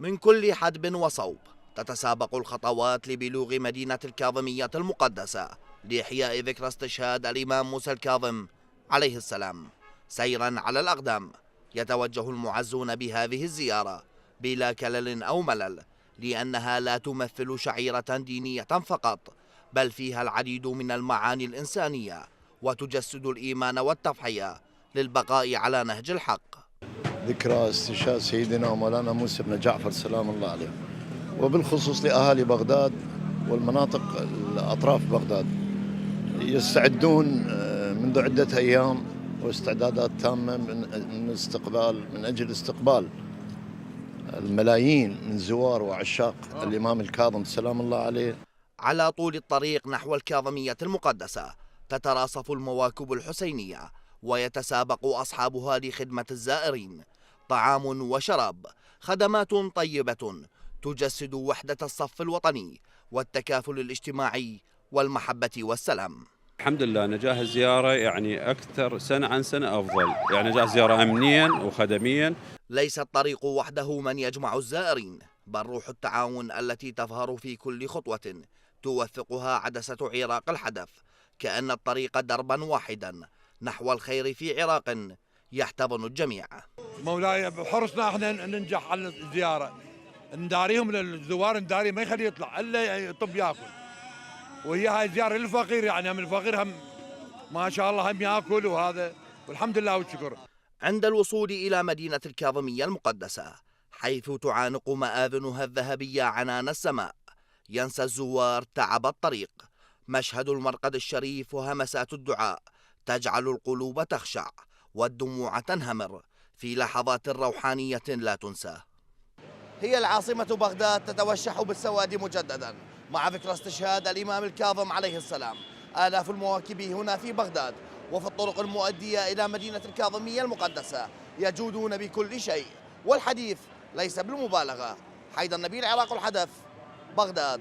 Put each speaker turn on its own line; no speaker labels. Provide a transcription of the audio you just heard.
من كل حدب وصوب تتسابق الخطوات لبلوغ مدينة الكاظمية المقدسة لإحياء ذكرى استشهاد الإمام موسى الكاظم عليه السلام. سيرا على الأقدام يتوجه المعزون بهذه الزيارة بلا كلل أو ملل، لأنها لا تمثل شعيرة دينية فقط، بل فيها العديد من المعاني الإنسانية، وتجسد الإيمان والتضحية للبقاء على نهج الحق.
ذكرى استشهاد سيدنا ومولانا موسى بن جعفر سلام الله عليه، وبالخصوص لأهالي بغداد والمناطق الأطراف بغداد، يستعدون منذ عدة أيام واستعدادات تامة من أجل استقبال الملايين من زوار وعشاق الإمام الكاظم سلام الله عليه.
على طول الطريق نحو الكاظمية المقدسة تتراصف المواكب الحسينية، ويتسابق أصحابها لخدمة الزائرين، طعام وشراب، خدمات طيبة تجسد وحدة الصف الوطني والتكافل الاجتماعي والمحبة والسلام.
الحمد لله نجاح الزيارة يعني أكثر سنة عن سنة أفضل، يعني نجاح الزيارة أمنيا وخدميا.
ليس الطريق وحده من يجمع الزائرين، بل روح التعاون التي تظهر في كل خطوة توثقها عدسة عراق الحدث، كأن الطريق دربا واحدا نحو الخير في عراق يحتضن الجميع.
مولاي بحرصنا احنا ننجح على الزيارة، نداريهم للزوار، نداري ما يخليه يطلع الا يطب ياكل، وهي هاي زيارة للفقير، يعني من الفقير هم ما شاء الله هم ياكل وهذا، والحمد لله والشكر.
عند الوصول إلى مدينة الكاظمية المقدسة، حيث تعانق مآذنها الذهبية عنان السماء، ينسى الزوار تعب الطريق. مشهد المرقد الشريف وهمسات الدعاء تجعل القلوب تخشع والدموع تنهمر في لحظات روحانية لا تنسى. هي العاصمة بغداد تتوشح بالسواد مجددا مع ذكرى استشهاد الإمام الكاظم عليه السلام. آلاف المواكب هنا في بغداد وفي الطرق المؤدية إلى مدينة الكاظمية المقدسة يجودون بكل شيء، والحديث ليس بالمبالغة. حيدر نبيل، عراق الحدث، بغداد.